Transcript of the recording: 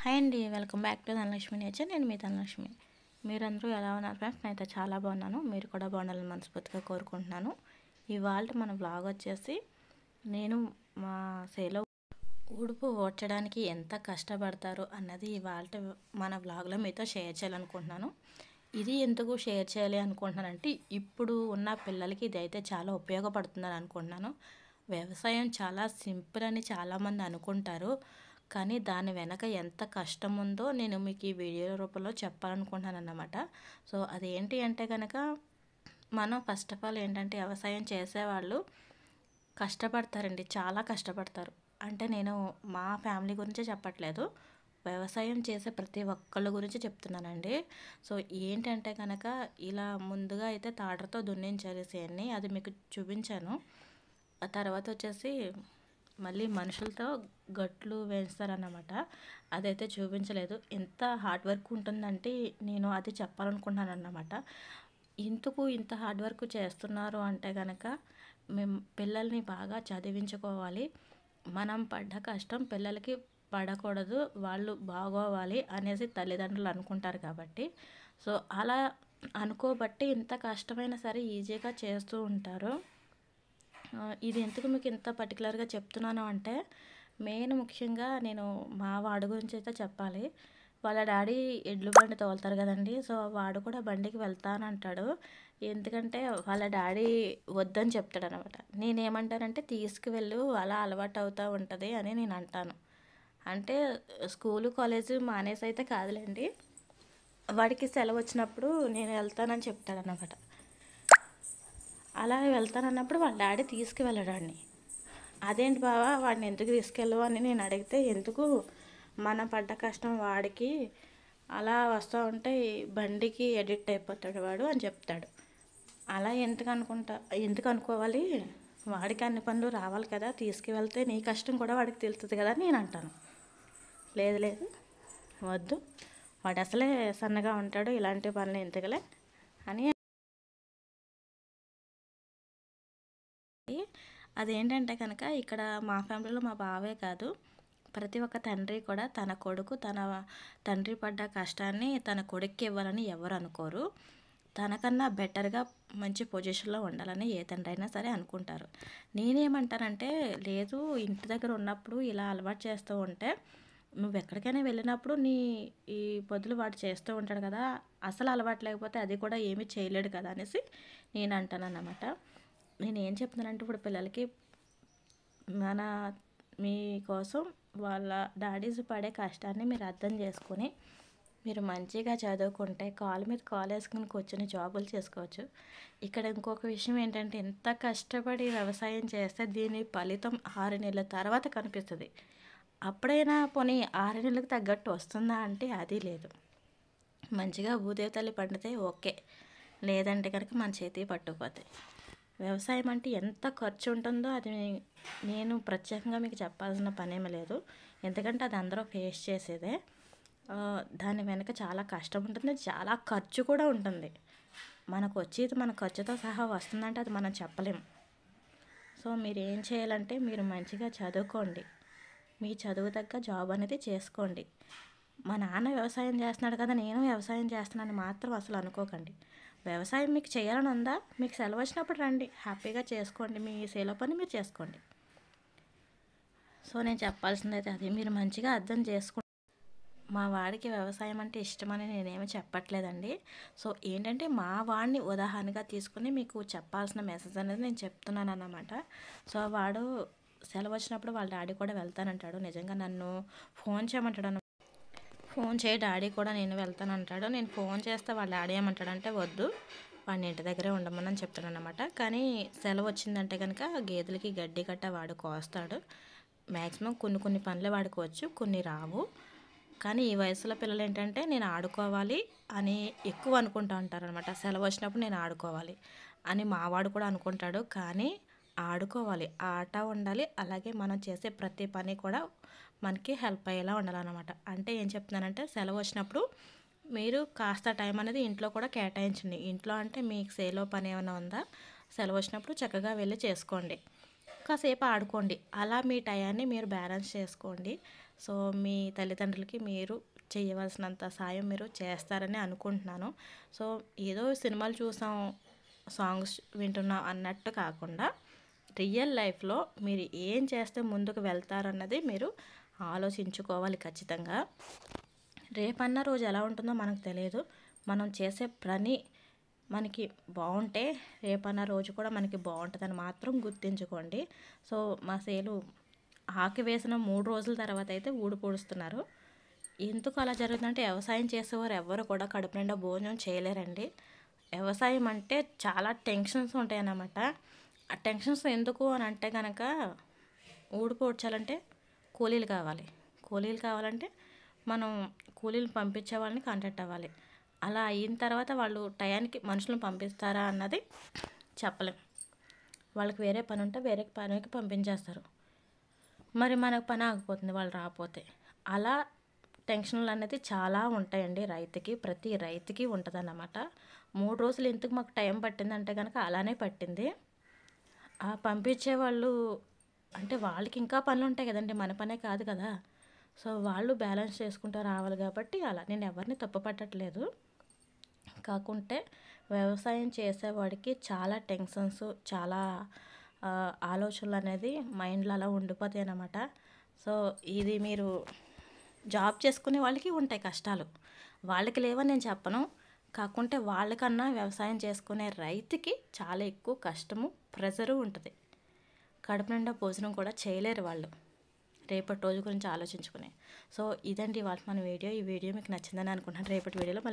Hi అండి, welcome back to Dhanalakshmi nature. నేను మీ ధనలక్ష్మి. మీరందరూ ఎలా ఉన్నారు ఫ్రెండ్స్? నేనైతే చాలా బాగున్నాను. మీరు కూడా బాగుండాలని మనస్ఫూర్తిగా కోరుకుంటున్నాను. ఇవాళ మన వ్లాగ్ వచ్చేసి నేను మా సేలో ఉడుపు ఓడ్చడానికి ఎంత కష్టపడతారు అన్నది ఇవాళ మన వ్లాగ్లో మీతో షేర్ చేయాలనుకుంటున్నాను. ఇది ఎందుకు షేర్ చేయాలి అనుకుంటున్నానంటే ఇప్పుడు ఉన్న పిల్లలకి ఇదైతే చాలా ఉపయోగపడుతుందని అనుకుంటున్నాను. వ్యవసాయం చాలా సింపుల్ అని చాలామంది అనుకుంటారు, కానీ దాని వెనక ఎంత కష్టం ఉందో నేను మీకు ఈ వీడియో రూపంలో చెప్పాలనుకుంటున్నాను అన్నమాట. సో అదేంటి అంటే కనుక మనం ఫస్ట్ ఆఫ్ ఆల్ ఏంటంటే వ్యవసాయం చేసేవాళ్ళు కష్టపడతారండి, చాలా కష్టపడతారు. అంటే నేను మా ఫ్యామిలీ గురించి చెప్పట్లేదు, వ్యవసాయం చేసే ప్రతి ఒక్కళ్ళ గురించి చెప్తున్నానండి. సో ఏంటంటే కనుక ఇలా ముందుగా అయితే తాటర్తో దున్నించాలి సేన్ని, అది మీకు చూపించాను. ఆ తర్వాత వచ్చేసి మళ్ళీ మనుషులతో గట్లు వేస్తారన్నమాట, అదైతే చూపించలేదు. ఎంత హార్డ్ వర్క్ ఉంటుందంటే నేను అది చెప్పాలనుకుంటున్నాను అన్నమాట. ఇందుకు ఇంత హార్డ్ వర్క్ చేస్తున్నారు అంటే కనుక మేము పిల్లల్ని బాగా చదివించుకోవాలి, మనం పడ్డ కష్టం పిల్లలకి పడకూడదు, వాళ్ళు బాగోవాలి అనేసి తల్లిదండ్రులు అనుకుంటారు కాబట్టి, సో అలా అనుకోబట్టి ఇంత కష్టమైనా సరే ఈజీగా చేస్తూ ఉంటారు. ఇది ఎందుకు మీకు ఇంత పర్టికులర్గా చెప్తున్నాను అంటే మెయిన్ ముఖ్యంగా నేను మా వాడు గురించి అయితే చెప్పాలి. వాళ్ళ డాడీ ఎడ్లు బండి తోలుతారు కదండి, సో వాడు కూడా బండికి వెళ్తానంటాడు. ఎందుకంటే వాళ్ళ డాడీ వద్దని చెప్తాడు అనమాట. నేనేమంటానంటే తీసుకువెళ్ళు, అలా అలవాటు అవుతూ ఉంటుంది అని నేను అంటాను. అంటే స్కూలు కాలేజీ మానేసి అయితే కాదులేండి, వాడికి సెలవు వచ్చినప్పుడు నేను వెళ్తానని చెప్తాడనమాట. అలా వెళ్తానన్నప్పుడు వాళ్ళ డాడీ తీసుకువెళ్ళడాన్ని. అదేంటి బావా వాడిని ఎందుకు తీసుకెళ్ళవు అని నేను అడిగితే, ఎందుకు మనం పడ్డ కష్టం వాడికి అలా వస్తూ ఉంటే బండికి ఎడిక్ట్ అయిపోతాడు వాడు అని చెప్తాడు. అలా ఎందుకు అనుకోవాలి, వాడికి అన్ని పనులు రావాలి కదా, తీసుకువెళ్తే నీ కష్టం కూడా వాడికి తెలుస్తుంది కదా అని నేను అంటాను. లేదు లేదు వద్దు, వాడు అసలే సన్నగా ఉంటాడు, ఇలాంటి పనులు ఎందుకులే అని. అదేంటంటే కనుక ఇక్కడ మా ఫ్యామిలీలో మా బావే కాదు, ప్రతి ఒక్క తండ్రి కూడా తన కొడుకు తన తండ్రి పడ్డ కష్టాన్ని తన కొడుక్కి ఇవ్వాలని ఎవరు అనుకోరు. తనకన్నా బెటర్గా మంచి పొజిషన్లో ఉండాలని ఏ తండ్రి అయినా సరే అనుకుంటారు. నేనేమంటానంటే లేదు, ఇంటి దగ్గర ఉన్నప్పుడు ఇలా అలవాటు చేస్తూ ఉంటే నువ్వు ఎక్కడికైనా వెళ్ళినప్పుడు నీ ఈ బదులు వాడు చేస్తూ ఉంటాడు కదా, అసలు అలవాటు లేకపోతే అది కూడా ఏమీ చేయలేడు కదా అనేసి నేను అంటాను అన్నమాట. నేను ఏం చెప్తున్నానంటే ఇప్పుడు పిల్లలకి మన మీకోసం వాళ్ళ డాడీస్ పడే కష్టాన్ని మీరు అర్థం చేసుకొని మీరు మంచిగా చదువుకుంటే కాలు మీద కాలు వేసుకుని కూర్చొని జాబులు చేసుకోవచ్చు. ఇక్కడ ఇంకొక విషయం ఏంటంటే, ఎంత కష్టపడి వ్యవసాయం చేస్తే దీని ఫలితం 6 నెలల తర్వాత కనిపిస్తుంది. అప్పుడైనా పోనీ 6 నెలలకు తగ్గట్టు వస్తుందా అంటే అది లేదు. మంచిగా భూదేవతల్లి పండితే ఓకే, లేదంటే కనుక మన చేతికి పట్టుకుపోతాయి. వ్యవసాయం అంటే ఎంత ఖర్చు ఉంటుందో అది నేను ప్రత్యేకంగా మీకు చెప్పాల్సిన పనేమీ లేదు, ఎందుకంటే అది అందరూ ఫేస్ చేసేదే. దాని వెనక చాలా కష్టం ఉంటుంది, చాలా ఖర్చు కూడా ఉంటుంది. మనకు వచ్చేది మన ఖర్చుతో సహా వస్తుందంటే అది మనం చెప్పలేము. సో మీరు ఏం చేయాలంటే మీరు మంచిగా చదువుకోండి, మీ చదువు తగ్గ జాబ్ అనేది చేసుకోండి. మా నాన్న వ్యవసాయం చేస్తున్నాడు కదా నేను వ్యవసాయం చేస్తున్నాను మాత్రం అసలు అనుకోకండి. వ్యవసాయం మీకు చేయాలని ఉందా, మీకు సెలవు వచ్చినప్పుడు రండి, హ్యాపీగా చేసుకోండి, మీ సేలో పని మీరు చేసుకోండి. సో నేను చెప్పాల్సింది అయితే అది, మీరు మంచిగా అర్థం చేసుకోండి. మా వాడికి వ్యవసాయం అంటే ఇష్టమని నేనేమి చెప్పట్లేదండి. సో ఏంటంటే మా వాడిని ఉదాహరణగా తీసుకుని మీకు చెప్పాల్సిన మెసేజ్ అనేది నేను చెప్తున్నాను అన్నమాట. సో వాడు సెలవు వచ్చినప్పుడు వాళ్ళ డాడీ కూడా వెళ్తానంటాడు. నిజంగా నన్ను ఫోన్ చేయమంటాడు, ఫోన్ చేయి డాడీ కూడా నేను వెళ్తానంటాడు. నేను ఫోన్ చేస్తే వాళ్ళ డాడీ ఏమంటాడంటే వద్దు, వాడిని ఇంటి దగ్గరే ఉండమని చెప్తాడనమాట. కానీ సెలవు వచ్చిందంటే కనుక గేదెలకి గడ్డి గట్ట వాడు కోస్తాడు. మ్యాక్సిమం కొన్ని పనులు వాడుకోవచ్చు, కొన్ని రావు. కానీ ఈ వయసులో పిల్లలు ఏంటంటే నేను ఆడుకోవాలి అని ఎక్కువ అనుకుంటూ ఉంటారు అనమాట. సెలవు వచ్చినప్పుడు నేను ఆడుకోవాలి అని మావాడు కూడా అనుకుంటాడు, కానీ ఆడుకోవాలి, ఆట ఉండాలి, అలాగే మనం చేసే ప్రతి పని కూడా మనకి హెల్ప్ అయ్యేలా ఉండాలన్నమాట. అంటే ఏం చెప్తున్నానంటే సెలవు వచ్చినప్పుడు మీరు కాస్త టైం అనేది ఇంట్లో కూడా కేటాయించండి. ఇంట్లో అంటే మీకు సేలో పని ఏమైనా ఉందా, సెలవు వచ్చినప్పుడు చక్కగా వెళ్ళి చేసుకోండి, కాసేపు ఆడుకోండి, అలా మీ టయాన్ని మీరు బ్యాలెన్స్ చేసుకోండి. సో మీ తల్లిదండ్రులకి మీరు చేయవలసినంత సాయం మీరు చేస్తారని అనుకుంటున్నాను. సో ఏదో సినిమాలు చూసాం, సాంగ్స్ వింటున్నాం అన్నట్టు కాకుండా రియల్ లైఫ్లో మీరు ఏం చేస్తే ముందుకు వెళ్తారన్నది మీరు ఆలోచించుకోవాలి ఖచ్చితంగా. రేపన్న రోజు ఎలా ఉంటుందో మనకు తెలియదు. మనం చేసే పని మనకి బాగుంటే రేపన్న రోజు కూడా మనకి బాగుంటుందని మాత్రం గుర్తుంచుకోండి. సో మా సేలు ఆకి వేసిన 3 రోజుల తర్వాత అయితే ఊడు పొడుస్తున్నారు. ఎందుకు అలా జరుగుతుందంటే వ్యవసాయం చేసేవారు ఎవ్వరు కూడా కడుపు నిండా భోజనం చేయలేరండి. వ్యవసాయం అంటే చాలా టెన్షన్స్ ఉంటాయన్నమాట. ఆ టెన్షన్స్ ఎందుకు అని అంటే కనుక ఊడు పోడ్చాలంటే కూలీలు కావాలి. కూలీలు కావాలంటే మనం కూలీలు పంపించే వాళ్ళని కాంటాక్ట్ అవ్వాలి. అలా అయిన తర్వాత వాళ్ళు టయానికి మనుషులను పంపిస్తారా అన్నది చెప్పలేం. వాళ్ళకి వేరే పని ఉంటే వేరే పనికి పంపించేస్తారు. మరి మనకు పని ఆగిపోతుంది వాళ్ళు రాకపోతే. అలా టెన్షన్లు అనేది చాలా ఉంటాయండి రైతుకి. ప్రతి రైతుకి ఉంటుందన్నమాట. 3 రోజులు ఎందుకు మాకు టైం పట్టిందంటే కనుక అలానే పట్టింది. ఆ పంపించే వాళ్ళు అంటే వాళ్ళకి ఇంకా పనులు ఉంటాయి కదండి, మన పనే కాదు కదా. సో వాళ్ళు బ్యాలెన్స్ చేసుకుంటూ రావాలి కాబట్టి అలా. నేను ఎవరిని తప్పు పట్టట్లేదు. కాకుంటే వ్యవసాయం చేసేవాడికి చాలా టెన్షన్స్, చాలా ఆలోచనలు అనేది మైండ్లో అలా ఉండిపోతాయి అన్నమాట. సో ఇది మీరు జాబ్ చేసుకునే వాళ్ళకి ఉంటాయి కష్టాలు, వాళ్ళకి లేవని నేను చెప్పను. కాకుంటే వాళ్ళకన్నా వ్యవసాయం చేసుకునే రైతుకి చాలా ఎక్కువ కష్టము, ప్రెజరు ఉంటుంది. కడుపు నిండా భోజనం కూడా చేయలేరు వాళ్ళు రేపటి రోజు గురించి ఆలోచించుకుని. సో ఇదండి ఇవాళ మన వీడియో. ఈ వీడియో మీకు నచ్చిందని అనుకుంటున్నాను. రేపటి వీడియోలో మళ్ళీ